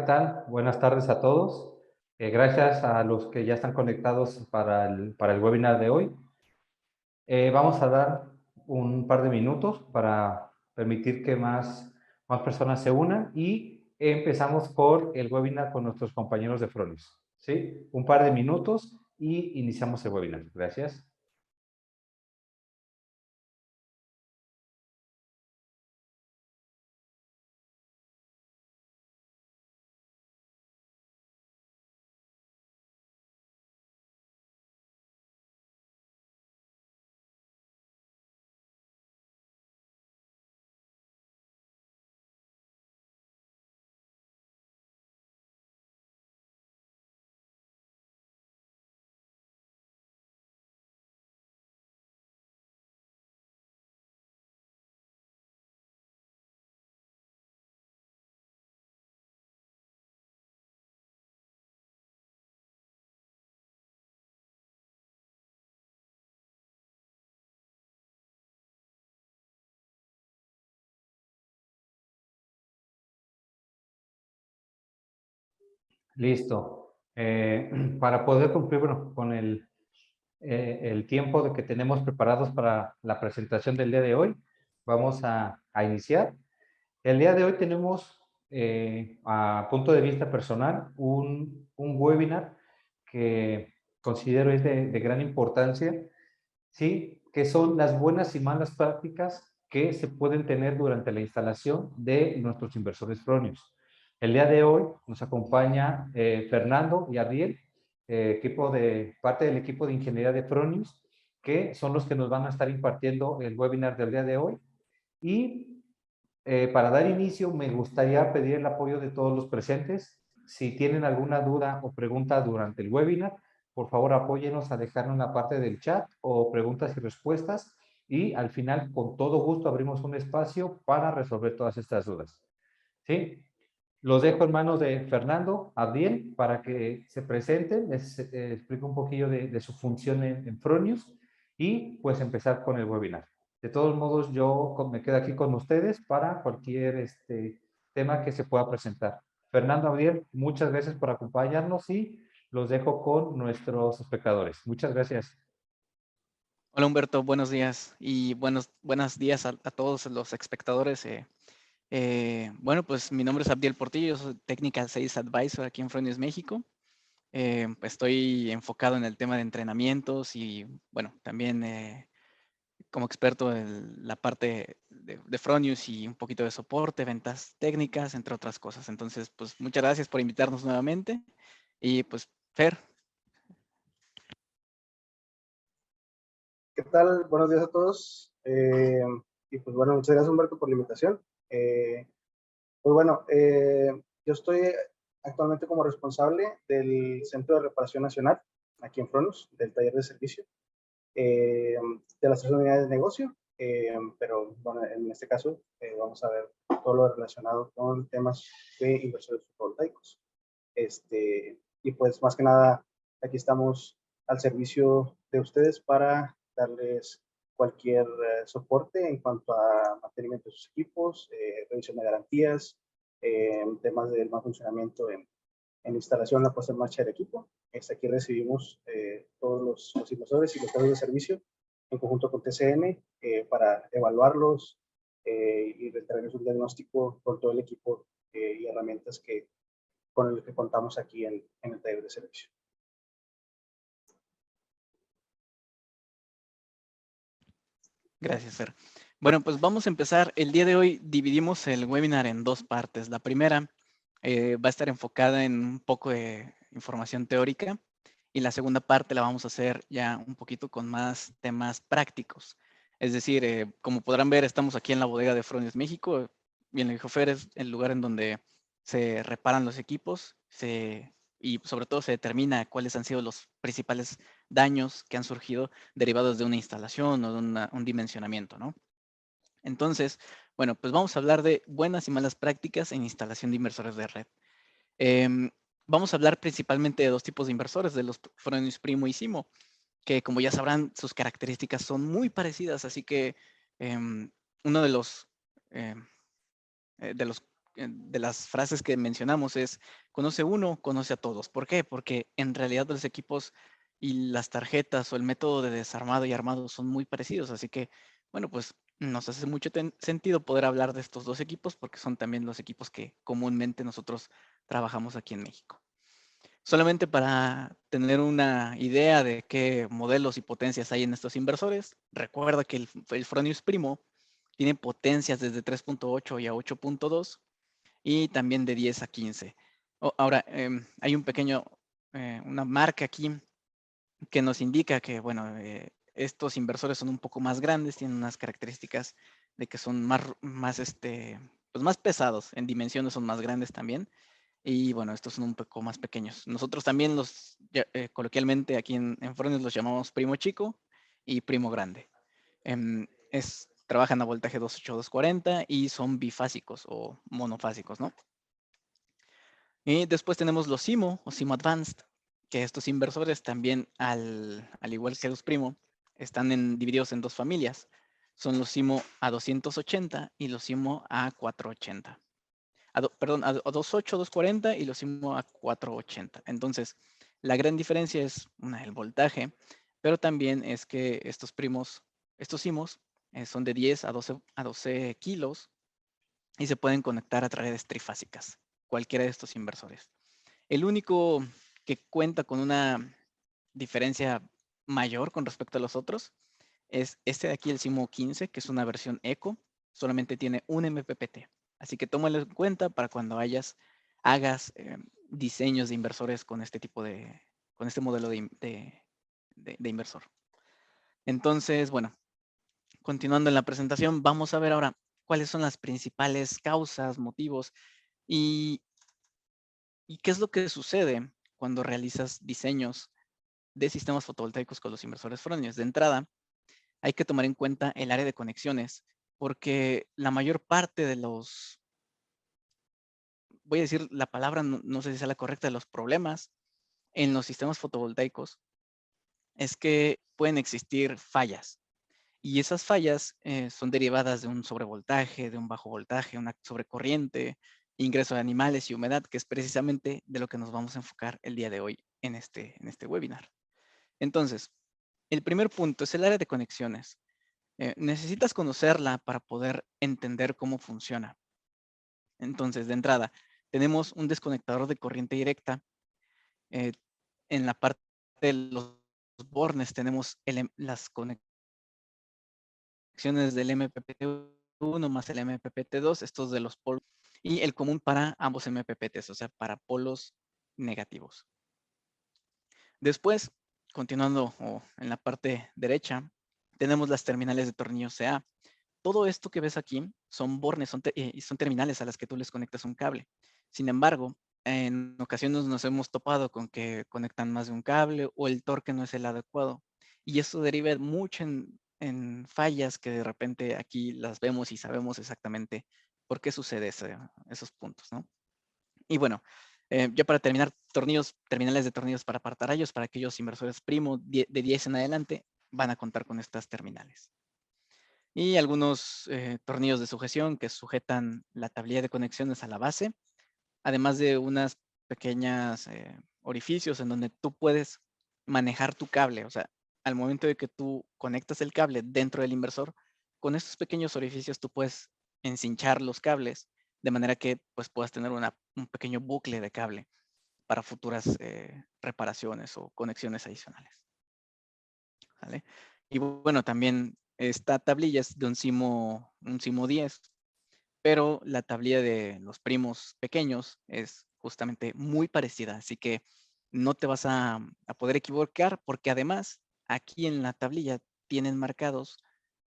tal? Buenas tardes a todos. Gracias a los que ya están conectados para el webinar de hoy. Vamos a dar un par de minutos para permitir que más personas se unan y empezamos por el webinar con nuestros compañeros de Fronis. ¿Sí? Un par de minutos y iniciamos el webinar. Gracias. Listo. Para poder cumplir con el tiempo de que tenemos preparados para la presentación del día de hoy, vamos a iniciar. El día de hoy tenemos, a punto de vista personal, un webinar que considero es de gran importancia, ¿sí? Que son las buenas y malas prácticas que se pueden tener durante la instalación de nuestros inversores Fronius. El día de hoy nos acompaña Fernando y Ariel, parte del equipo de ingeniería de Fronius, que son los que nos van a estar impartiendo el webinar del día de hoy. Y para dar inicio, me gustaría pedir el apoyo de todos los presentes. Si tienen alguna duda o pregunta durante el webinar, por favor apóyenos a dejarlo en la parte del chat o preguntas y respuestas. Y al final, con todo gusto, abrimos un espacio para resolver todas estas dudas. ¿Sí? Los dejo en manos de Fernando, Abdiel, para que se presenten, les explico un poquillo de su función en Fronius y pues empezar con el webinar. De todos modos, yo me quedo aquí con ustedes para cualquier tema que se pueda presentar. Fernando, Abdiel, muchas gracias por acompañarnos y los dejo con nuestros espectadores. Muchas gracias. Hola Humberto, buenos días y buenos días a todos los espectadores. Bueno, pues mi nombre es Abdiel Portillo, soy Technical Sales Advisor aquí en Fronius México. Estoy enfocado en el tema de entrenamientos y bueno, también como experto en la parte de Fronius y un poquito de soporte, ventas técnicas, entre otras cosas. Entonces, pues muchas gracias por invitarnos nuevamente y pues Fer. ¿Qué tal? Buenos días a todos. Y pues bueno, muchas gracias Humberto por la invitación. Pues bueno, yo estoy actualmente como responsable del Centro de Reparación Nacional, aquí en Fronos, del taller de servicio, de las 3 unidades de negocio. Pero bueno, en este caso vamos a ver todo lo relacionado con temas de inversores fotovoltaicos. Y pues más que nada, aquí estamos al servicio de ustedes para darles cualquier soporte en cuanto a mantenimiento de sus equipos, revisión de garantías, temas del mal funcionamiento en instalación, la puesta en marcha del equipo. Aquí recibimos todos los inversores y los casos de servicio en conjunto con TCM para evaluarlos y traerles un diagnóstico con todo el equipo y herramientas con el que contamos aquí en el taller de servicio. Gracias, Fer. Bueno, pues vamos a empezar. El día de hoy dividimos el webinar en dos partes. La primera va a estar enfocada en un poco de información teórica y la segunda parte la vamos a hacer ya un poquito con más temas prácticos. Es decir, como podrán ver, estamos aquí en la bodega de Fronius México. Bien lo dijo Fer, es el lugar en donde se reparan los equipos y sobre todo se determina cuáles han sido los principales daños que han surgido derivados de una instalación o de un dimensionamiento, ¿no? Entonces, bueno, pues vamos a hablar de buenas y malas prácticas en instalación de inversores de red. Vamos a hablar principalmente de dos tipos de inversores, de los Fronius Primo y Simo, que como ya sabrán, sus características son muy parecidas, así que uno de los de las frases que mencionamos es, conoce uno, conoce a todos. ¿Por qué? Porque en realidad los equipos y las tarjetas o el método de desarmado y armado son muy parecidos. Así que, bueno, pues nos hace mucho sentido poder hablar de estos dos equipos porque son también los equipos que comúnmente nosotros trabajamos aquí en México. Solamente para tener una idea de qué modelos y potencias hay en estos inversores, recuerda que el Fronius Primo tiene potencias desde 3.8 y a 8.2 y también de 10 a 15. Ahora, hay una marca aquí que nos indica que, bueno, estos inversores son un poco más grandes, tienen unas características de que son pues más pesados, en dimensiones son más grandes también. Y bueno, estos son un poco más pequeños. Nosotros también coloquialmente aquí en Fronius los llamamos primo chico y primo grande. Trabajan a voltaje 28240 y son bifásicos o monofásicos, ¿no? Y después tenemos los SIMO o SIMO Advanced, que estos inversores también, al igual que los primo, están divididos en dos familias. Son los SIMO A280 y los SIMO A480. Perdón, a 2.8, 2.40 y los SIMO a 4.80. Entonces, la gran diferencia es el voltaje, pero también es que estos SIMOs son de 10 a 12 kilos y se pueden conectar a través de trifásicas, cualquiera de estos inversores. El único que cuenta con una diferencia mayor con respecto a los otros es este de aquí, el SIMO 15, que es una versión Eco, solamente tiene un MPPT. Así que tómalo en cuenta para cuando hagas diseños de inversores con este modelo de inversor. Entonces, bueno, continuando en la presentación, vamos a ver ahora cuáles son las principales causas, motivos y qué es lo que sucede cuando realizas diseños de sistemas fotovoltaicos con los inversores Fronius. De entrada, hay que tomar en cuenta el área de conexiones, porque la mayor parte de voy a decir la palabra, no sé si sea la correcta, de los problemas en los sistemas fotovoltaicos es que pueden existir fallas. Y esas fallas son derivadas de un sobrevoltaje, de un bajo voltaje, una sobrecorriente, ingreso de animales y humedad, que es precisamente de lo que nos vamos a enfocar el día de hoy en este webinar. Entonces, el primer punto es el área de conexiones. Necesitas conocerla para poder entender cómo funciona. Entonces, de entrada, tenemos un desconectador de corriente directa. En la parte de los bornes tenemos las conexiones del MPPT1 más el MPPT2, estos de los polos, y el común para ambos MPPTs, o sea, para polos negativos. Después, continuando en la parte derecha, tenemos las terminales de tornillo CA. Todo esto que ves aquí son bornes, son terminales a las que tú les conectas un cable. Sin embargo, en ocasiones nos hemos topado con que conectan más de un cable o el torque no es el adecuado. Y eso deriva mucho en fallas que de repente aquí las vemos y sabemos exactamente por qué sucede esos puntos, ¿no? Y bueno, ya para terminar, terminales de tornillos para apartarrayos, para aquellos inversores primo de 10 en adelante, van a contar con estas terminales. Y algunos tornillos de sujeción que sujetan la tablilla de conexiones a la base, además de unas pequeñas orificios en donde tú puedes manejar tu cable. O sea, al momento de que tú conectas el cable dentro del inversor, con estos pequeños orificios tú puedes encinchar los cables de manera que pues, puedas tener un pequeño bucle de cable para futuras reparaciones o conexiones adicionales. ¿Vale? Y bueno, también esta tablilla es de un SIMO 10, pero la tablilla de los primos pequeños es justamente muy parecida, así que no te vas a poder equivocar porque además aquí en la tablilla tienen marcados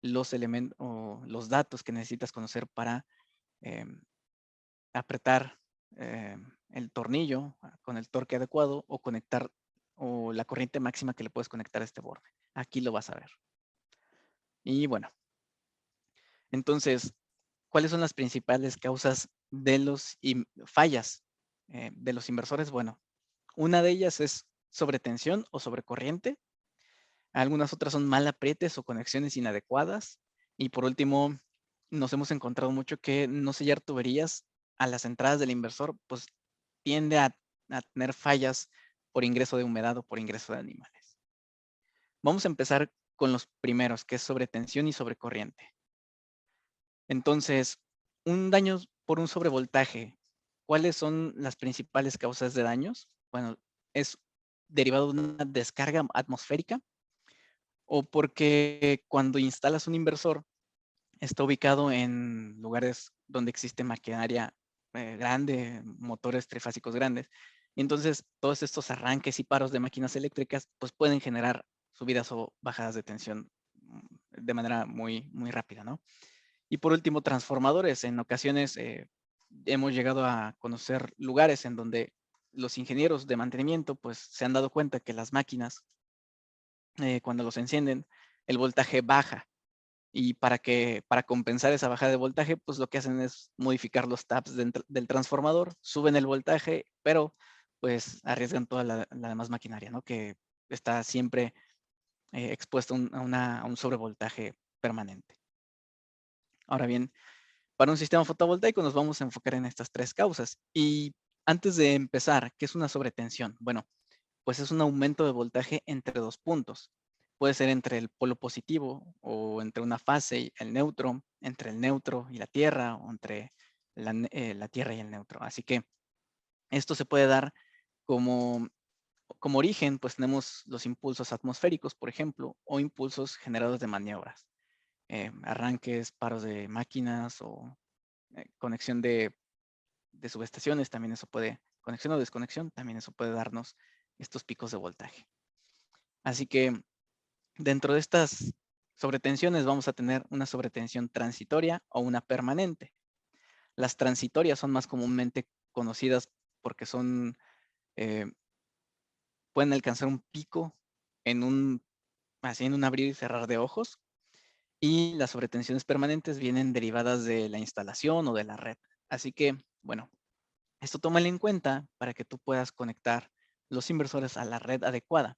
los elementos o los datos que necesitas conocer para apretar el tornillo con el torque adecuado o conectar o la corriente máxima que le puedes conectar a este borde. Aquí lo vas a ver. Y bueno, entonces, ¿cuáles son las principales causas de los fallas de los inversores? Bueno, una de ellas es sobretensión o sobrecorriente. Algunas otras son mal aprietes o conexiones inadecuadas. Y por último, nos hemos encontrado mucho que no sellar tuberías a las entradas del inversor, pues tiende a tener fallas por ingreso de humedad o por ingreso de animales. Vamos a empezar con los primeros, que es sobre tensión y sobre corriente. Entonces, un daño por un sobrevoltaje, ¿cuáles son las principales causas de daños? Bueno, es derivado de una descarga atmosférica o porque cuando instalas un inversor está ubicado en lugares donde existe maquinaria grande, motores trifásicos grandes. Y entonces todos estos arranques y paros de máquinas eléctricas pues pueden generar subidas o bajadas de tensión de manera muy, muy rápida, ¿no? Y por último, transformadores. En ocasiones hemos llegado a conocer lugares en donde los ingenieros de mantenimiento pues se han dado cuenta que las máquinas cuando los encienden el voltaje baja. Y para compensar esa bajada de voltaje, pues lo que hacen es modificar los taps del transformador, suben el voltaje, pero pues arriesgan toda la demás maquinaria, ¿no? Que está siempre expuesta a un sobrevoltaje permanente. Ahora bien, para un sistema fotovoltaico nos vamos a enfocar en estas tres causas. Y antes de empezar, ¿qué es una sobretensión? Bueno, pues es un aumento de voltaje entre dos puntos. Puede ser entre el polo positivo o entre una fase y el neutro, entre el neutro y la Tierra o entre la Tierra y el neutro. Así que esto se puede dar como origen, pues tenemos los impulsos atmosféricos, por ejemplo, o impulsos generados de maniobras. Arranques, paros de máquinas o conexión de subestaciones, también eso puede, conexión o desconexión, también eso puede darnos estos picos de voltaje. Así que dentro de estas sobretensiones vamos a tener una sobretensión transitoria o una permanente. Las transitorias son más comúnmente conocidas porque son, pueden alcanzar un pico en un abrir y cerrar de ojos. Y las sobretensiones permanentes vienen derivadas de la instalación o de la red. Así que, bueno, esto tómalo en cuenta para que tú puedas conectar los inversores a la red adecuada.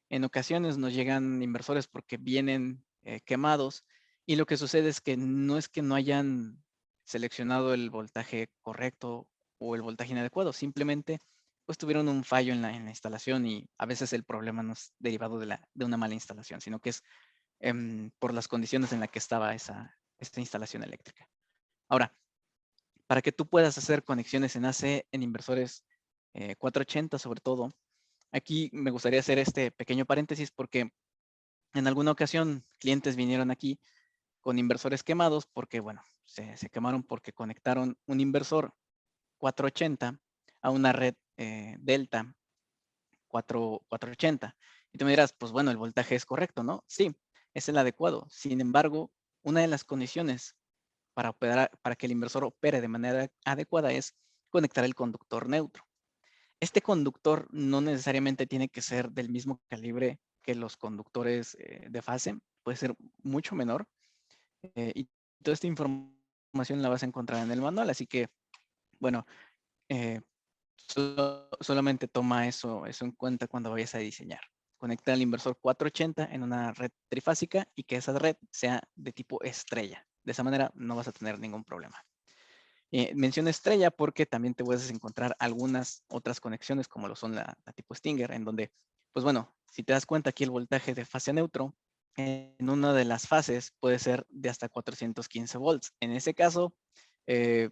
En ocasiones nos llegan inversores porque vienen quemados y lo que sucede es que no hayan seleccionado el voltaje correcto o el voltaje inadecuado, simplemente pues tuvieron un fallo en la instalación y a veces el problema no es derivado de una mala instalación, sino que es por las condiciones en las que estaba esta instalación eléctrica. Ahora, para que tú puedas hacer conexiones en AC en inversores 480 sobre todo, aquí me gustaría hacer este pequeño paréntesis porque en alguna ocasión clientes vinieron aquí con inversores quemados porque, bueno, se quemaron porque conectaron un inversor 480 a una red Delta 480. Y tú me dirás, pues bueno, el voltaje es correcto, ¿no? Sí, es el adecuado. Sin embargo, una de las condiciones para que el inversor opere de manera adecuada es conectar el conductor neutro. Este conductor no necesariamente tiene que ser del mismo calibre que los conductores de fase, puede ser mucho menor. Y toda esta información la vas a encontrar en el manual, así que, bueno, solamente toma eso en cuenta cuando vayas a diseñar. Conecta el inversor 480 en una red trifásica y que esa red sea de tipo estrella. De esa manera no vas a tener ningún problema. Menciono estrella porque también te puedes encontrar algunas otras conexiones como lo son la tipo Stinger, en donde, pues bueno, si te das cuenta aquí el voltaje de fase neutro, en una de las fases puede ser de hasta 415 volts. En ese caso,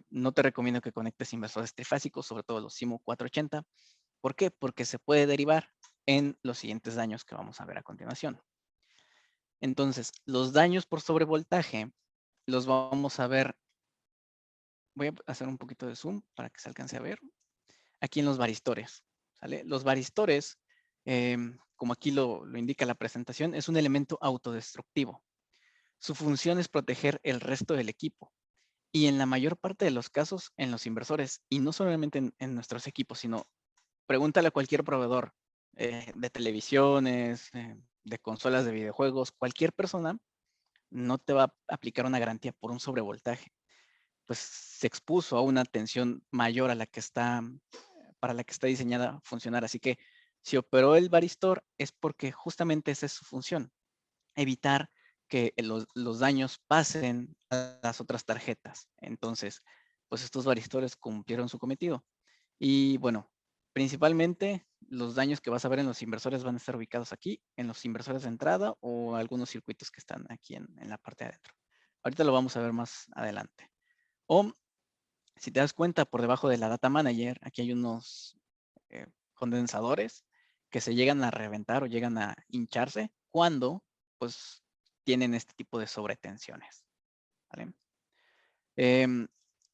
no te recomiendo que conectes inversores trifásicos, sobre todo los SIMO 480. ¿Por qué? Porque se puede derivar en los siguientes daños que vamos a ver a continuación. Entonces, los daños por sobrevoltaje los vamos a ver. Voy a hacer un poquito de zoom para que se alcance a ver. Aquí en los varistores, ¿sale? Los varistores, como aquí lo indica la presentación, es un elemento autodestructivo. Su función es proteger el resto del equipo. Y en la mayor parte de los casos, en los inversores, y no solamente en nuestros equipos, sino pregúntale a cualquier proveedor de televisiones, de consolas de videojuegos, cualquier persona no te va a aplicar una garantía por un sobrevoltaje. Pues se expuso a una tensión mayor a la que está, para la que está diseñada a funcionar. Así que si operó el varistor es porque justamente esa es su función, evitar que los daños pasen a las otras tarjetas. Entonces, pues estos varistores cumplieron su cometido. Y bueno, principalmente los daños que vas a ver en los inversores van a estar ubicados aquí, en los inversores de entrada o algunos circuitos que están aquí en la parte de adentro. Ahorita lo vamos a ver más adelante. O si te das cuenta, por debajo de la Data Manager, aquí hay unos condensadores que se llegan a reventar o llegan a hincharse cuando pues tienen este tipo de sobretensiones. ¿Vale?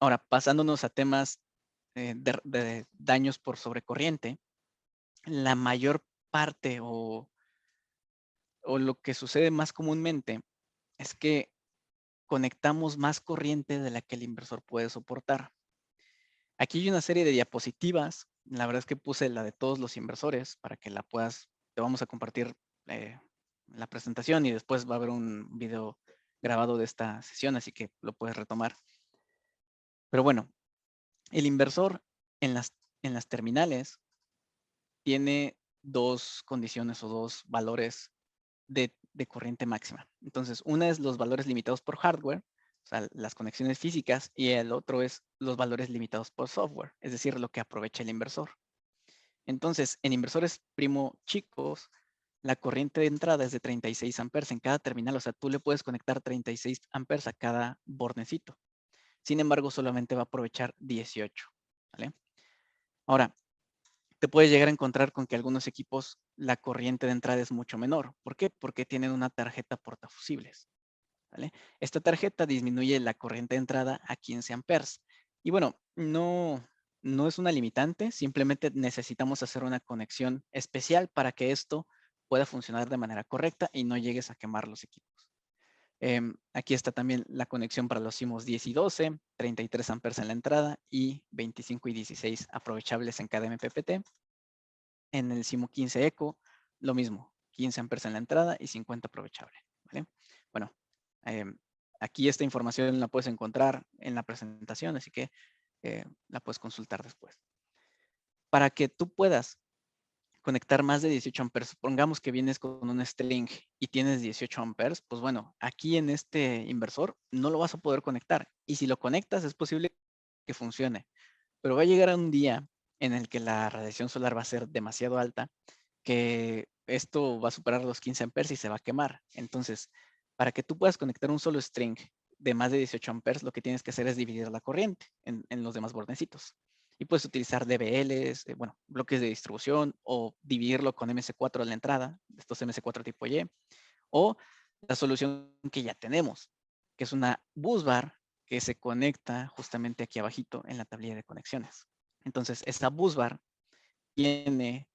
Ahora, pasándonos a temas de daños por sobrecorriente, la mayor parte o lo que sucede más comúnmente es que conectamos más corriente de la que el inversor puede soportar. Aquí hay una serie de diapositivas. La verdad es que puse la de todos los inversores para que la puedas, te vamos a compartir la presentación y después va a haber un video grabado de esta sesión, así que lo puedes retomar. Pero bueno, el inversor en las terminales tiene dos condiciones o dos valores de corriente máxima. Entonces, una es los valores limitados por hardware, o sea, las conexiones físicas, y el otro es los valores limitados por software, es decir, lo que aprovecha el inversor. Entonces, en inversores primo chicos, la corriente de entrada es de 36 amperes en cada terminal, o sea, tú le puedes conectar 36 amperes a cada bornecito. Sin embargo, solamente va a aprovechar 18, ¿vale? Ahora, te puedes llegar a encontrar con que algunos equipos la corriente de entrada es mucho menor. ¿Por qué? Porque tienen una tarjeta portafusibles, ¿vale? Esta tarjeta disminuye la corriente de entrada a 15 amperes. Y bueno, no es una limitante, simplemente necesitamos hacer una conexión especial para que esto pueda funcionar de manera correcta y no llegues a quemar los equipos. Aquí está también la conexión para los CMOS 10 y 12, 33 amperes en la entrada y 25 y 16 aprovechables en cada MPPT. En el CMO 15 Eco, lo mismo, 15 amperes en la entrada y 50 aprovechable, ¿vale? Bueno, aquí esta información la puedes encontrar en la presentación, así que la puedes consultar después. Para que tú puedas conectar más de 18 amperes, supongamos que vienes con un string y tienes 18 amperes, pues bueno, aquí en este inversor no lo vas a poder conectar. Y si lo conectas es posible que funcione, pero va a llegar a un día en el que la radiación solar va a ser demasiado alta, que esto va a superar los 15 amperes y se va a quemar. Entonces, para que tú puedas conectar un solo string de más de 18 amperes, lo que tienes que hacer es dividir la corriente en los demás bordecitos. Y puedes utilizar DBLs, bueno, bloques de distribución o dividirlo con MS4 a la entrada, estos MS4 tipo Y, o la solución que ya tenemos, que es una busbar que se conecta justamente aquí abajito en la tablilla de conexiones. Entonces, esta busbar tiene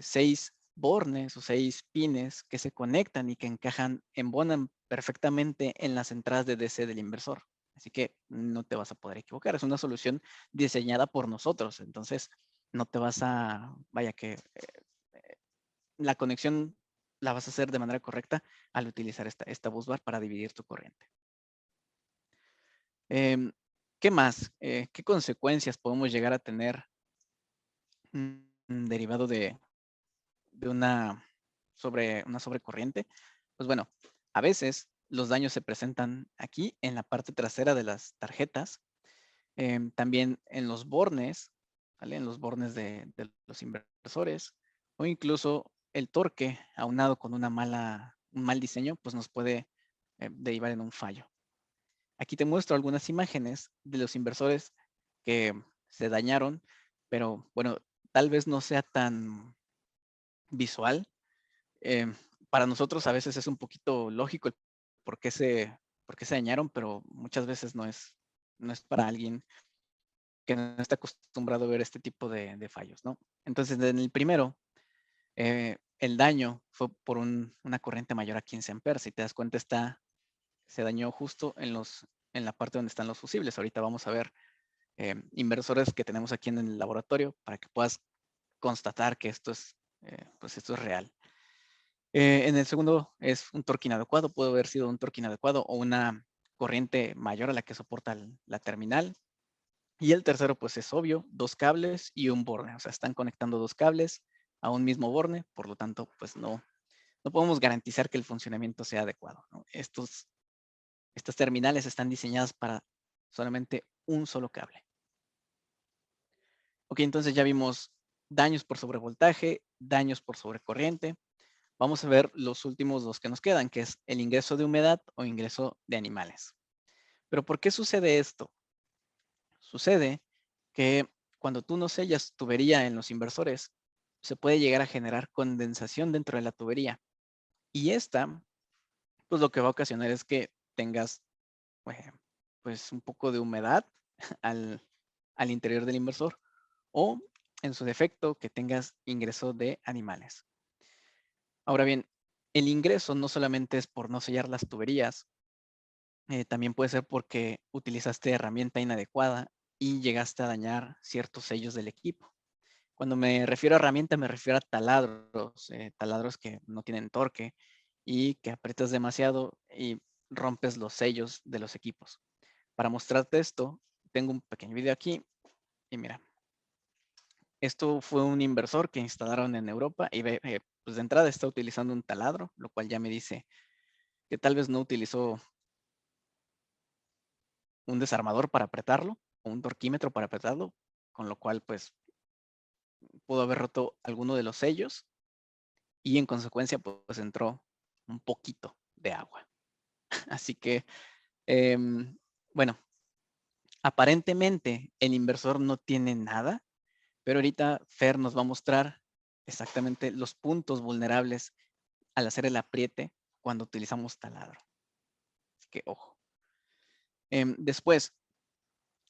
6 bornes o 6 pines que se conectan y que encajan, embonan perfectamente en las entradas de DC del inversor. Así que no te vas a poder equivocar. Es una solución diseñada por nosotros. Entonces, no te vas a, vaya que la conexión la vas a hacer de manera correcta al utilizar esta busbar para dividir tu corriente. ¿Qué más? ¿Qué consecuencias podemos llegar a tener derivado de una sobrecorriente? Pues bueno, a veces los daños se presentan aquí en la parte trasera de las tarjetas, también en los bornes, ¿vale? En los bornes de los inversores, o incluso el torque aunado con un mal diseño, pues nos puede derivar en un fallo. Aquí te muestro algunas imágenes de los inversores que se dañaron, pero bueno, tal vez no sea tan visual. Para nosotros a veces es un poquito lógico el por qué se dañaron, pero muchas veces no es para alguien que no está acostumbrado a ver este tipo de fallos, ¿no? Entonces, en el primero, el daño fue por una corriente mayor a 15 amperes. Si te das cuenta, se dañó justo en la parte donde están los fusibles. Ahorita vamos a ver inversores que tenemos aquí en el laboratorio para que puedas constatar que esto es real. En el segundo es un torque inadecuado, puede haber sido un torque inadecuado o una corriente mayor a la que soporta la terminal. Y el tercero, pues es obvio, 2 cables y un borne. O sea, están conectando 2 cables a un mismo borne, por lo tanto, pues no podemos garantizar que el funcionamiento sea adecuado, ¿no? Estas terminales están diseñadas para solamente un solo cable. Ok, entonces ya vimos daños por sobrevoltaje, daños por sobrecorriente. Vamos a ver los últimos dos que nos quedan, que es el ingreso de humedad o ingreso de animales. Pero ¿por qué sucede esto? Sucede que cuando tú no sellas tubería en los inversores, se puede llegar a generar condensación dentro de la tubería. Y esta, pues lo que va a ocasionar es que tengas, pues un poco de humedad al interior del inversor, o en su defecto que tengas ingreso de animales. Ahora bien, el ingreso no solamente es por no sellar las tuberías, también puede ser porque utilizaste herramienta inadecuada y llegaste a dañar ciertos sellos del equipo. Cuando me refiero a herramienta, me refiero a taladros que no tienen torque y que aprietas demasiado y rompes los sellos de los equipos. Para mostrarte esto, tengo un pequeño video aquí y mira, esto fue un inversor que instalaron en Europa y pues de entrada está utilizando un taladro, lo cual ya me dice que tal vez no utilizó un desarmador para apretarlo o un torquímetro para apretarlo, con lo cual pues pudo haber roto alguno de los sellos y en consecuencia pues entró un poquito de agua. Así que, bueno, aparentemente el inversor no tiene nada, pero ahorita Fer nos va a mostrar exactamente los puntos vulnerables al hacer el apriete cuando utilizamos taladro. Así que ojo. Después,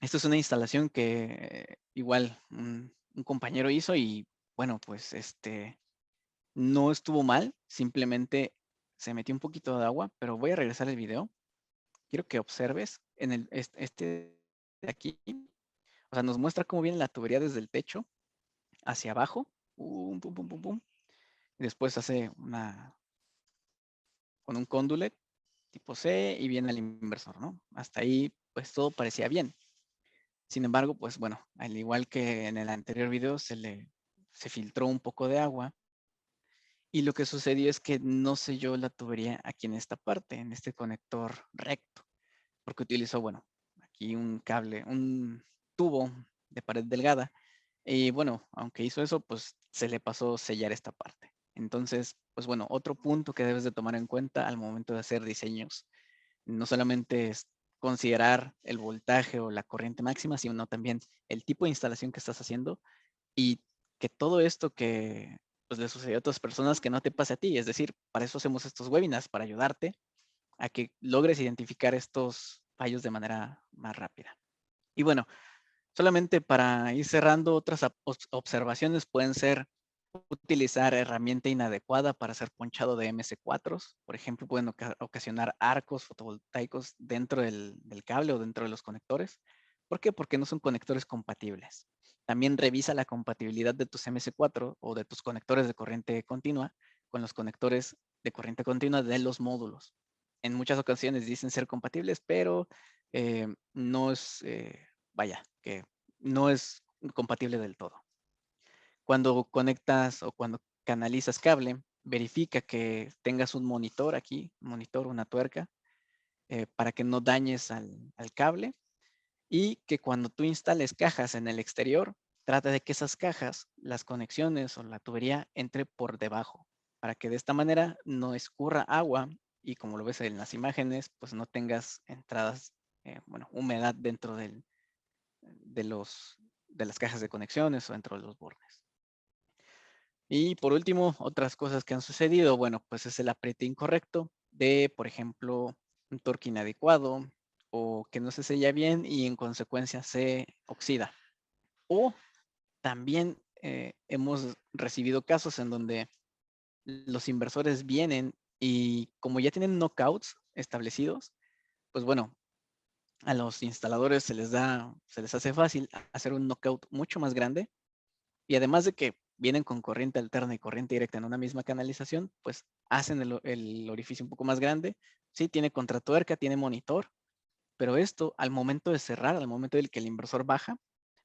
esto es una instalación que igual un compañero hizo y bueno, pues no estuvo mal, simplemente se metió un poquito de agua, pero voy a regresar el video. Quiero que observes en este de aquí, o sea, nos muestra cómo viene la tubería desde el techo hacia abajo, pum, pum, pum, pum, pum, y después hace con un condulet tipo C y viene el inversor, ¿no? Hasta ahí, pues todo parecía bien. Sin embargo, pues bueno, al igual que en el anterior video, se filtró un poco de agua y lo que sucedió es que no selló la tubería aquí en esta parte, en este conector recto, porque utilizó, bueno, aquí un cable, un tubo de pared delgada y bueno, aunque hizo eso, pues se le pasó sellar esta parte. Entonces, pues bueno, otro punto que debes de tomar en cuenta al momento de hacer diseños, no solamente es considerar el voltaje o la corriente máxima, sino también el tipo de instalación que estás haciendo y que todo esto que pues, le sucedió a otras personas que no te pase a ti. Es decir, para eso hacemos estos webinars, para ayudarte a que logres identificar estos fallos de manera más rápida. Y bueno, solamente para ir cerrando, otras observaciones pueden ser utilizar herramienta inadecuada para hacer ponchado de MC4s. Por ejemplo, pueden ocasionar arcos fotovoltaicos dentro del cable o dentro de los conectores. ¿Por qué? Porque no son conectores compatibles. También revisa la compatibilidad de tus MC4 o de tus conectores de corriente continua con los conectores de corriente continua de los módulos. En muchas ocasiones dicen ser compatibles, pero no es, vaya, que no es compatible del todo. Cuando conectas o cuando canalizas cable, verifica que tengas un monitor aquí, una tuerca, para que no dañes al cable y que cuando tú instales cajas en el exterior, trata de que esas cajas, las conexiones o la tubería entre por debajo, para que de esta manera no escurra agua y como lo ves en las imágenes, pues no tengas entradas, humedad dentro de las cajas de conexiones o dentro de los bordes. Y por último, otras cosas que han sucedido, bueno, pues es el apriete incorrecto de, por ejemplo, un torque inadecuado o que no se sella bien y en consecuencia se oxida. O también hemos recibido casos en donde los inversores vienen y como ya tienen knockouts establecidos, pues bueno, a los instaladores se les hace fácil hacer un knockout mucho más grande y además de que vienen con corriente alterna y corriente directa en una misma canalización, pues hacen el orificio un poco más grande. Sí, tiene contratuerca, tiene monitor, pero esto al momento de cerrar, al momento del que el inversor baja,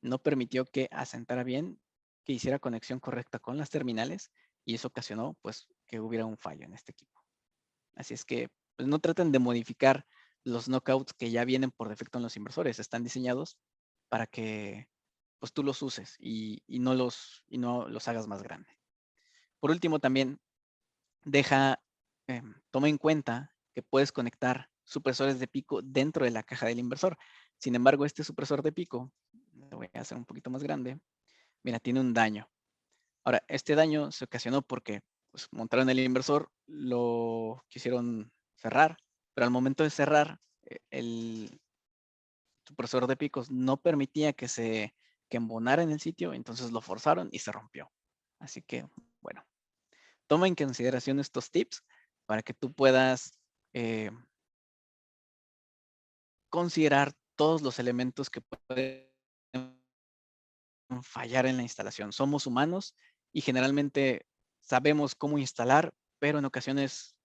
no permitió que asentara bien, que hiciera conexión correcta con las terminales y eso ocasionó pues que hubiera un fallo en este equipo. Así es que pues, no traten de modificar los knockouts que ya vienen por defecto en los inversores, están diseñados para que pues tú los uses y no los hagas más grande. Por último, también toma en cuenta que puedes conectar supresores de pico dentro de la caja del inversor. Sin embargo, este supresor de pico, lo voy a hacer un poquito más grande, mira, tiene un daño. Ahora, este daño se ocasionó porque pues, montaron el inversor, lo quisieron cerrar, pero al momento de cerrar, el supresor de picos no permitía que embonara en el sitio, entonces lo forzaron y se rompió. Así que, bueno, toma en consideración estos tips para que tú puedas considerar todos los elementos que pueden fallar en la instalación. Somos humanos y generalmente sabemos cómo instalar, pero en ocasiones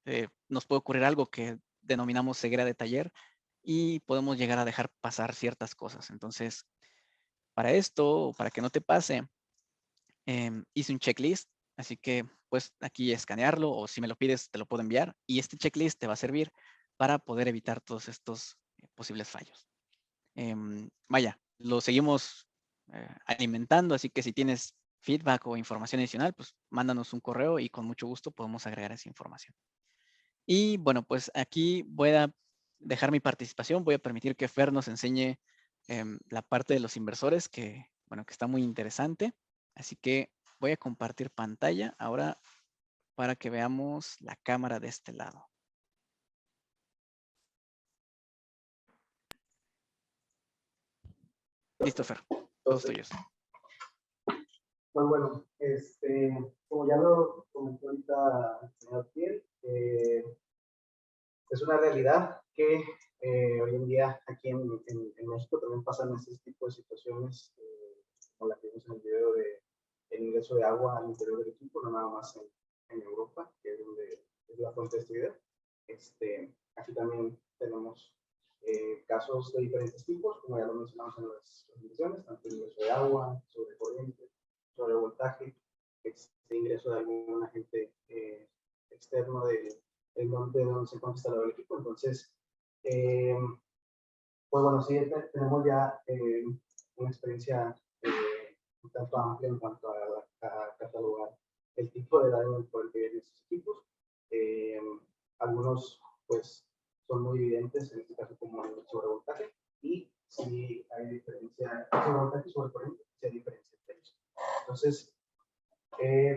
nos puede ocurrir algo que denominamos ceguera de taller y podemos llegar a dejar pasar ciertas cosas. Entonces, para esto, para que no te pase, hice un checklist, así que pues aquí escanearlo o si me lo pides te lo puedo enviar y este checklist te va a servir para poder evitar todos estos posibles fallos. Vaya, lo seguimos alimentando, así que si tienes feedback o información adicional, pues mándanos un correo y con mucho gusto podemos agregar esa información. Y bueno, pues aquí voy a dejar mi participación, voy a permitir que Fer nos enseñe la parte de los inversores, que bueno, que está muy interesante. Así que voy a compartir pantalla ahora para que veamos la cámara de este lado. Listo, Fer, todos tuyos. Pues bueno, como ya lo comentó ahorita el señor Kiel, es una realidad que hoy en día aquí en México también pasan ese tipo de situaciones, como la que vimos en el video de el ingreso de agua al interior del equipo, no nada más en Europa, que es donde es la fuente de este video. Aquí también tenemos casos de diferentes tipos, como ya lo mencionamos en las presentaciones, tanto el ingreso de agua, sobre corriente, sobre voltaje, ingreso de algún agente externo de donde se encuentra instalado el equipo. Entonces, pues bueno, sí tenemos ya una experiencia un tanto amplia en cuanto a catalogar el tipo de daño por el que vienen estos equipos. Algunos, pues, son muy evidentes, en este caso como el sobrevoltaje, y si hay diferencia, sobrevoltaje y sobrecorriente, si hay diferencia entre ellos. Entonces,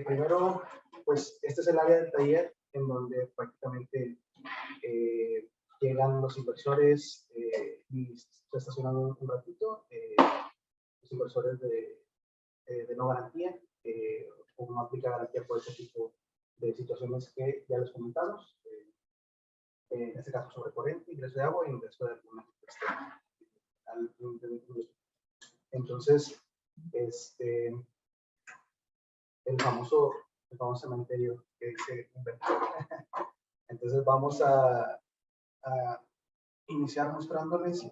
primero, pues, este es el área del taller en donde prácticamente llegan los inversores y se estacionan un ratito. Los inversores de no garantía o no aplica garantía por ese tipo de situaciones que ya les comentamos. En este caso, sobre corriente, ingreso de agua y ingreso de alguna externa. Entonces, el famoso cementerio que dice inversor. Entonces, vamos a iniciar mostrándoles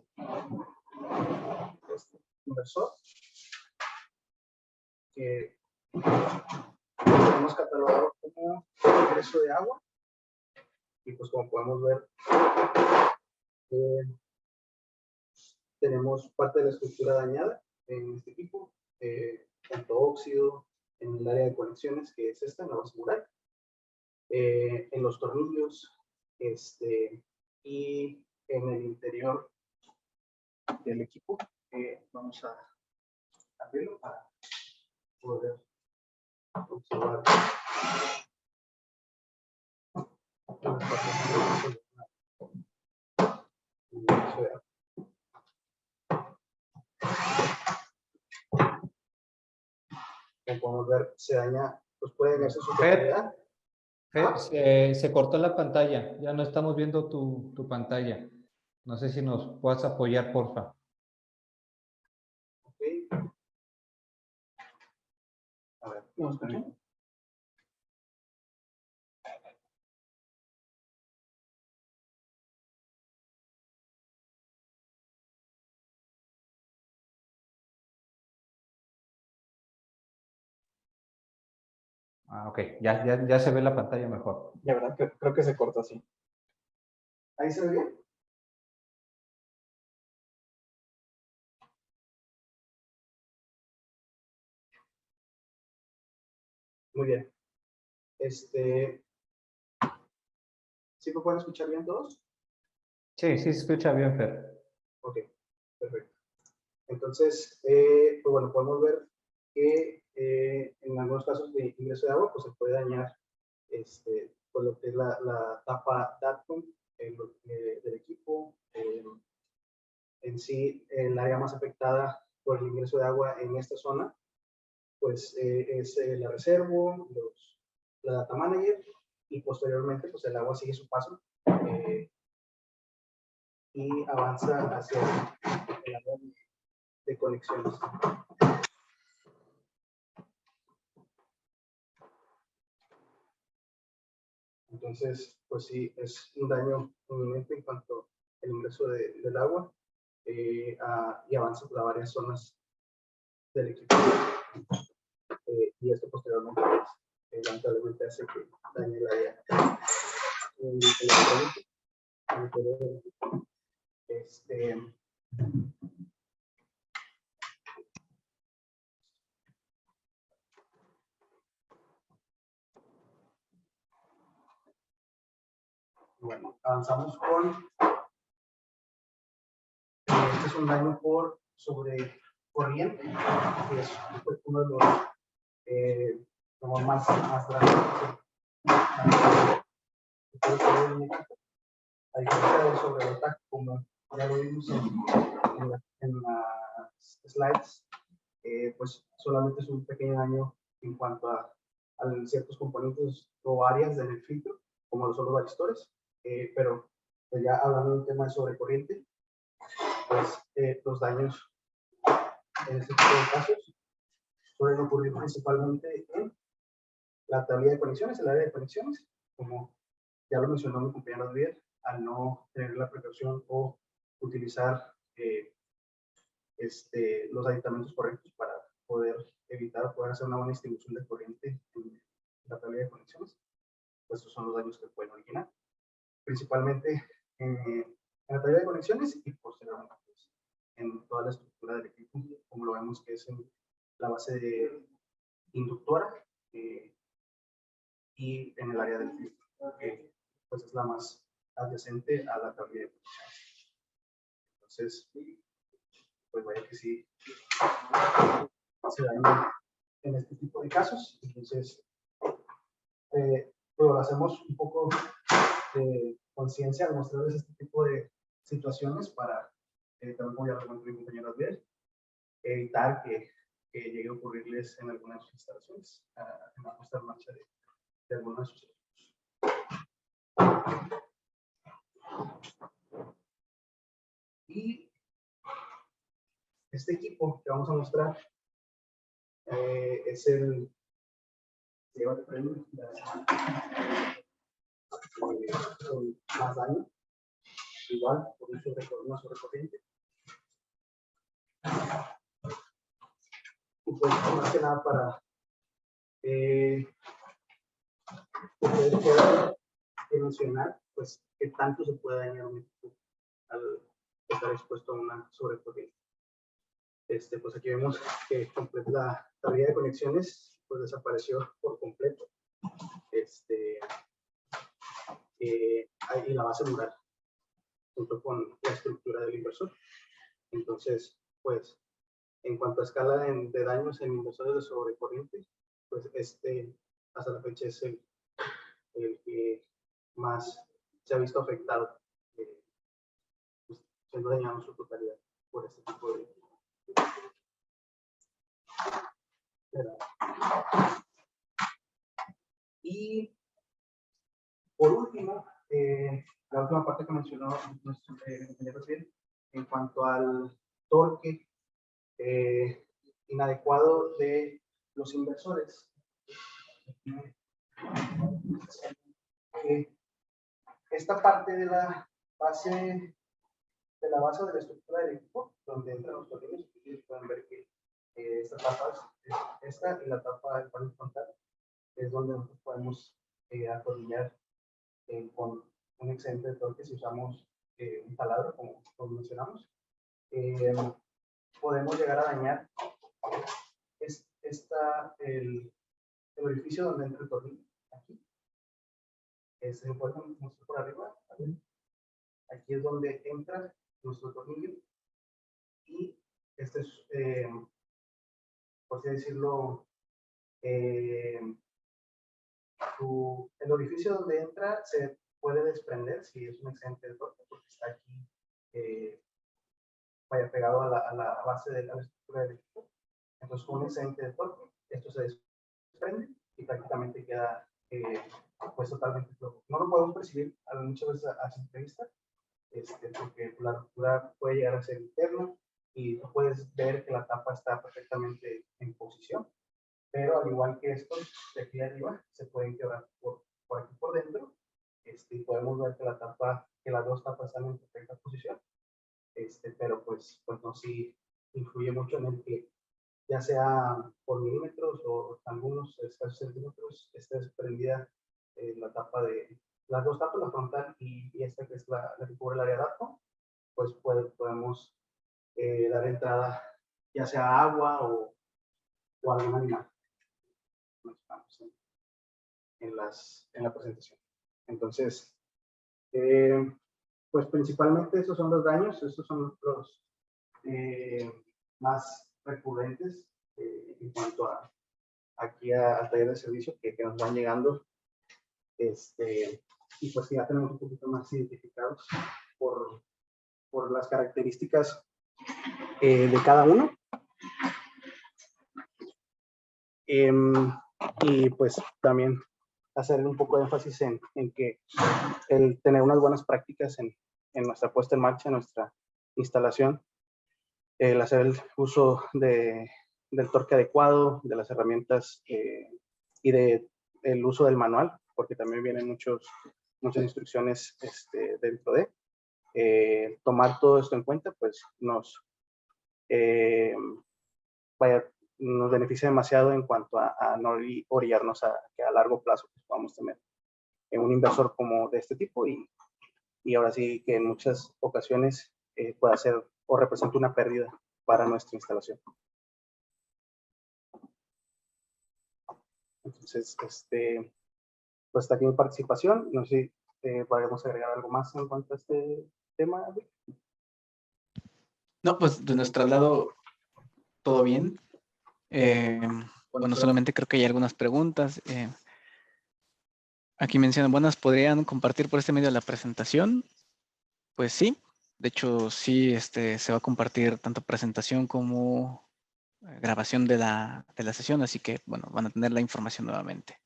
este inversor que podemos catalogar como ingreso de agua. Y pues como podemos ver, tenemos parte de la estructura dañada en este equipo, tanto óxido en el área de conexiones, que es esta, en la base mural, en los tornillos, y en el interior del equipo. Vamos a abrirlo para poder observar como podemos ver, se daña, pues puede verse su totalidad. Se cortó la pantalla, ya no estamos viendo tu pantalla. No sé si nos puedes apoyar, porfa. Ok. A ver, ¿nos escuchan? Ok, ya se ve la pantalla mejor. Ya, ¿verdad? Creo que se cortó así. ¿Ahí se ve bien? Muy bien. ¿Sí me pueden escuchar bien todos? Sí, sí se escucha bien, Fer. Ok, perfecto. Entonces, pues bueno, podemos ver que en algunos casos de ingreso de agua, pues se puede dañar pues lo que es la tapa DATCOM del equipo. En sí, el área más afectada por el ingreso de agua en esta zona, pues es la reservo, la data manager, y posteriormente, pues el agua sigue su paso y avanza hacia el área de conexiones. Entonces, pues sí, es un daño inminente en cuanto al ingreso del agua y avanza por varias zonas del equipo. Y esto posteriormente, pues, lamentablemente hace que dañe el área. Bueno, avanzamos con este es un daño por sobre corriente, que es uno de los como más grandes. A diferencia del sobreataque, como ya lo vimos en las slides, pues solamente es un pequeño daño en cuanto a ciertos componentes o áreas del filtro, como los son los varistores, pero pues ya hablando de un tema de sobrecorriente, pues los daños en este tipo de casos suelen ocurrir principalmente en la tablilla de conexiones, el área de conexiones, como ya lo mencionó mi compañero Javier, al no tener la precaución o utilizar los aditamentos correctos para poder evitar o poder hacer una buena distribución de corriente en la tablilla de conexiones. Pues estos son los daños que pueden originar, principalmente en la tablilla de conexiones y posteriormente pues, en toda la estructura del equipo, como lo vemos que es en la base de inductora y en el área del filtro, que pues es la más adyacente a la tablilla de conexiones. Entonces, pues vaya que sí se daña en este tipo de casos. Entonces, pues hacemos un poco de conciencia al mostrarles este tipo de situaciones para, también como ya lo comentó mi compañero Adriel, evitar que llegue a ocurrirles en algunas de sus instalaciones, en la puesta en marcha de algunos de sus equipos. Y este equipo que vamos a mostrar es el que lleva el premio con más daño, igual por una sobrecorriente. Y pues más que nada para que ustedes puedan mencionar pues qué tanto se puede dañar un equipo al estar expuesto a una sobrecorriente. Pues aquí vemos que la tablilla de conexiones pues desapareció por completo. Y la base mural junto con la estructura del inversor. Entonces, pues, en cuanto a escala de daños en inversores de sobrecorriente, pues hasta la fecha es el que más se ha visto afectado, pues, siendo dañado en su totalidad por este tipo de... Y por último, la última parte que mencionó nuestro compañero Fiel, en cuanto al torque inadecuado de los inversores. Esta parte de la base de la estructura del equipo, donde entran los tornillos, ustedes pueden ver que esta tapa es esta y la tapa del panel frontal es donde nosotros podemos atornillar con un excedente de torque si usamos un taladro, como mencionamos. Podemos llegar a dañar el el orificio donde entra el tornillo, aquí. Se puede mostrar por arriba. Aquí es donde entra nuestro tornillo. Y este es, por así decirlo, el orificio donde entra se puede desprender si es un excedente de torque, porque está aquí vaya pegado a la base de la estructura del equipo. Entonces, con un excedente de torque, esto se desprende y prácticamente queda pues totalmente flojo. No lo podemos percibir muchas veces a simple vista, porque la ruptura puede llegar a ser interna y tú puedes ver que la tapa está perfectamente en posición, pero al igual que estos de aquí arriba, se pueden quebrar por aquí por dentro, y podemos ver que la tapa, que las dos tapas están en perfecta posición, pero pues no, sí influye mucho en el que ya sea por milímetros o algunos escasos centímetros, esté desprendida la tapa de las dos tapas, la frontal y esta que es la que cubre el área de dato, pues podemos dar entrada ya sea agua o algún animal. Estamos en la presentación. Entonces, pues principalmente esos son los daños, esos son los más recurrentes en cuanto a aquí al taller de servicio que nos van llegando, y pues que ya tenemos un poquito más identificados por las características de cada uno. Y pues también hacer un poco de énfasis en que el tener unas buenas prácticas en nuestra puesta en marcha, en nuestra instalación, el hacer el uso del torque adecuado, de las herramientas y el uso del manual, porque también vienen muchas instrucciones dentro de tomar todo esto en cuenta, pues nos beneficia demasiado en cuanto a no orillarnos a que a largo plazo pues, podamos tener un inversor como de este tipo y ahora sí que en muchas ocasiones pueda ser o representa una pérdida para nuestra instalación. Entonces, pues hasta aquí mi participación. No sé si podemos agregar algo más en cuanto a este tema. No, pues de nuestro lado, todo bien. Bueno, solamente creo que hay algunas preguntas. Aquí mencionan, buenas, ¿podrían compartir por este medio la presentación? Pues sí, de hecho sí, se va a compartir tanto presentación como grabación de la sesión, así que, bueno, van a tener la información nuevamente.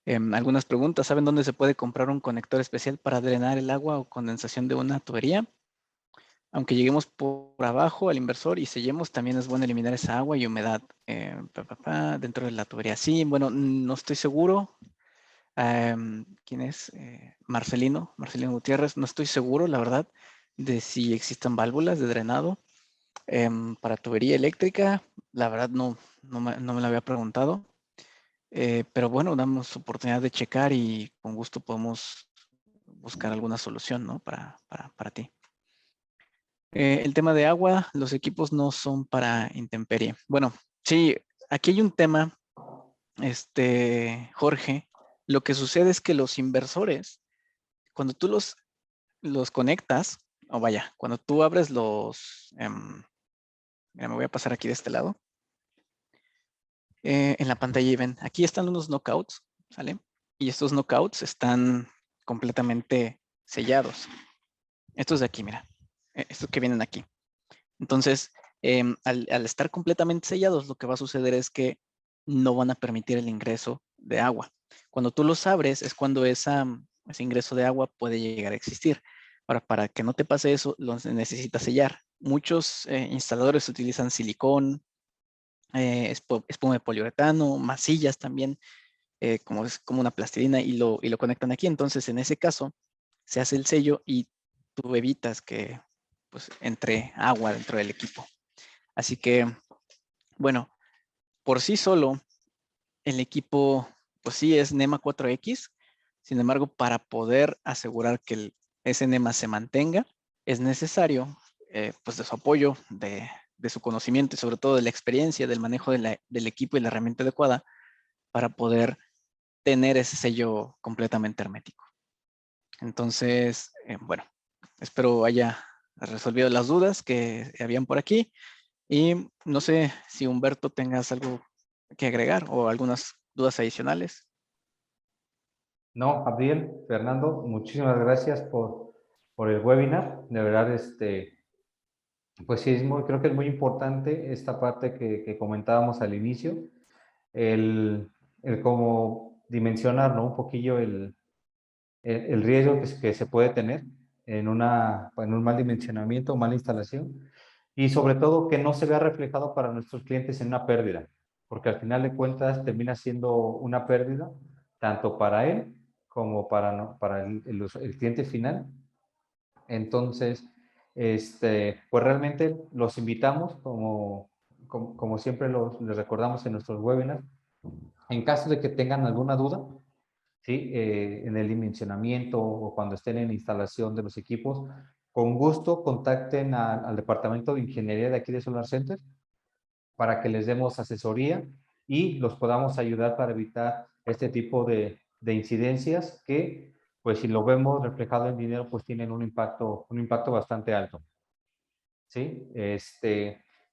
Algunas preguntas, ¿saben dónde se puede comprar un conector especial para drenar el agua o condensación de una tubería? Aunque lleguemos por abajo al inversor y sellemos, también es bueno eliminar esa agua y humedad dentro de la tubería. Sí, bueno, no estoy seguro. ¿Quién es? Marcelino Gutiérrez. No estoy seguro, la verdad, de si existan válvulas de drenado para tubería eléctrica. La verdad no me lo había preguntado. Pero bueno, damos oportunidad de checar y con gusto podemos buscar alguna solución, ¿no? Para ti. El tema de agua, los equipos no son para intemperie. Bueno, sí, aquí hay un tema, Jorge. Lo que sucede es que los inversores, cuando tú los conectas, o vaya, cuando tú abres mira, me voy a pasar aquí de este lado. En la pantalla ven, aquí están unos knockouts, ¿sale? Y estos knockouts están completamente sellados. Estos de aquí, mira, estos que vienen aquí. Entonces, al estar completamente sellados, lo que va a suceder es que no van a permitir el ingreso de agua. Cuando tú los abres es cuando ese ingreso de agua puede llegar a existir. Ahora, para que no te pase eso, los necesitas sellar. Muchos instaladores utilizan silicón, espuma de poliuretano, masillas también, como es como una plastilina y lo conectan aquí. Entonces, en ese caso, se hace el sello y tú evitas que pues, entre agua dentro del equipo. Así que, bueno, por sí solo, el equipo, pues sí es NEMA 4X. Sin embargo, para poder asegurar que ese NEMA se mantenga, es necesario, pues, de su apoyo, de su conocimiento y sobre todo de la experiencia del manejo del equipo y la herramienta adecuada para poder tener ese sello completamente hermético. Entonces, bueno, espero haya resolvido las dudas que habían por aquí. Y no sé si Humberto tengas algo que agregar o algunas dudas adicionales. No, Abdiel, Fernando, muchísimas gracias por el webinar. De verdad, pues sí, creo que es muy importante esta parte que comentábamos al inicio, el cómo dimensionar, ¿no? Un poquillo el riesgo que se puede tener en un mal dimensionamiento o mala instalación, y sobre todo que no se vea reflejado para nuestros clientes en una pérdida, porque al final de cuentas termina siendo una pérdida tanto para él como para el cliente final. Entonces, pues realmente los invitamos, como siempre les recordamos en nuestros webinars, en caso de que tengan alguna duda, ¿sí? En el dimensionamiento o cuando estén en instalación de los equipos, con gusto contacten al departamento de ingeniería de aquí de Solar Center para que les demos asesoría y los podamos ayudar para evitar este tipo de incidencias que, pues si lo vemos reflejado en dinero, pues tienen un impacto bastante alto. ¿Sí?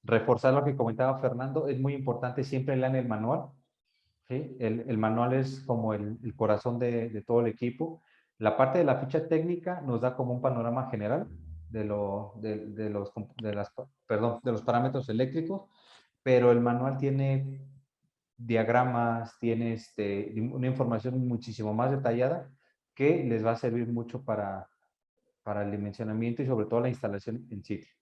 Reforzar lo que comentaba Fernando, es muy importante siempre lean el manual. ¿Sí? El manual es como el corazón de todo el equipo. La parte de la ficha técnica nos da como un panorama general de los parámetros eléctricos, pero el manual tiene diagramas, tiene una información muchísimo más detallada que les va a servir mucho para el dimensionamiento y sobre todo la instalación en sitio.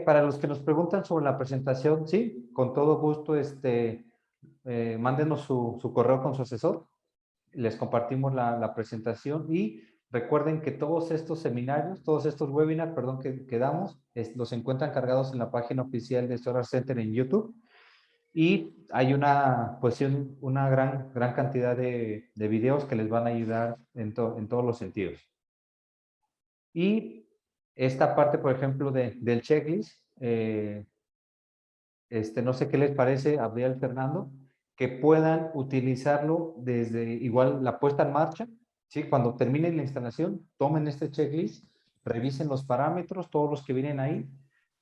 Para los que nos preguntan sobre la presentación, sí, con todo gusto, mándenos su correo con su asesor, les compartimos la presentación y recuerden que todos estos seminarios, todos estos webinars, perdón, que damos, los encuentran cargados en la página oficial de Solar Center en YouTube y hay una gran cantidad de videos que les van a ayudar en todos los sentidos. Y esta parte, por ejemplo, del checklist, no sé qué les parece, Abdiel, Fernando, que puedan utilizarlo desde igual la puesta en marcha, ¿sí? Cuando terminen la instalación, tomen este checklist, revisen los parámetros, todos los que vienen ahí,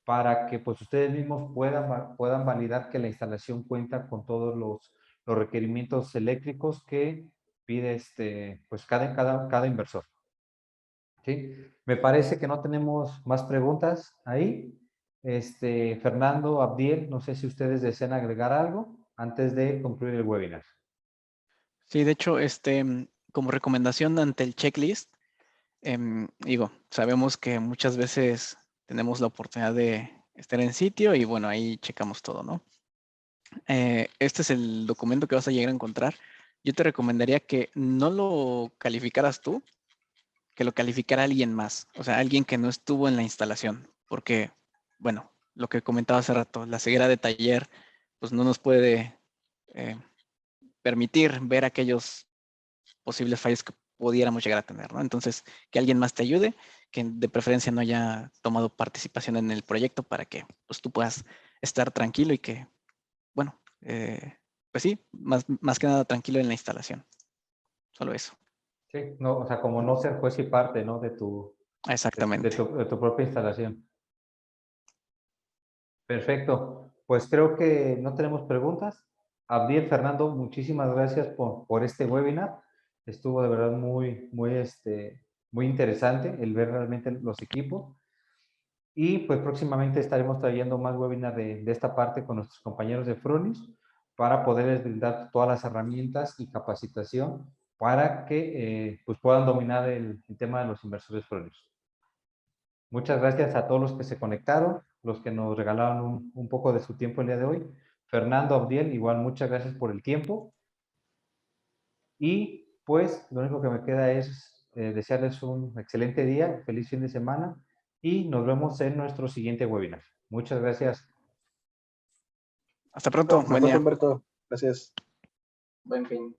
para que pues ustedes mismos puedan validar que la instalación cuenta con todos los requerimientos eléctricos que pide pues cada inversor. ¿Sí? Me parece que no tenemos más preguntas ahí. Fernando, Abdiel, no sé si ustedes desean agregar algo antes de concluir el webinar. Sí, de hecho, como recomendación ante el checklist, digo, sabemos que muchas veces tenemos la oportunidad de estar en sitio y bueno, ahí checamos todo, ¿no? Este es el documento que vas a llegar a encontrar. Yo te recomendaría que no lo calificaras tú, que lo calificara alguien más, o sea, alguien que no estuvo en la instalación, porque, bueno, lo que comentaba hace rato, la ceguera de taller, pues no nos puede permitir ver aquellos posibles fallos que pudiéramos llegar a tener, ¿no? Entonces, que alguien más te ayude, que de preferencia no haya tomado participación en el proyecto para que pues, tú puedas estar tranquilo y que, bueno, pues sí, más que nada tranquilo en la instalación. Solo eso. Sí, no, o sea, como no ser juez y parte, ¿no? De Exactamente. tu propia instalación. Perfecto. Pues creo que no tenemos preguntas. Abdiel, Fernando, muchísimas gracias por este webinar. Estuvo de verdad muy interesante el ver realmente los equipos. Y pues próximamente estaremos trayendo más webinars de esta parte con nuestros compañeros de Frunis para poderles brindar todas las herramientas y capacitación para que pues puedan dominar el tema de los inversores Frunis. Muchas gracias a todos los que se conectaron, los que nos regalaron un poco de su tiempo el día de hoy. Fernando, Abdiel, igual muchas gracias por el tiempo. Y pues lo único que me queda es desearles un excelente día, feliz fin de semana y nos vemos en nuestro siguiente webinar. Muchas gracias. Hasta pronto. Me Buen día. Humberto. Gracias. Buen fin.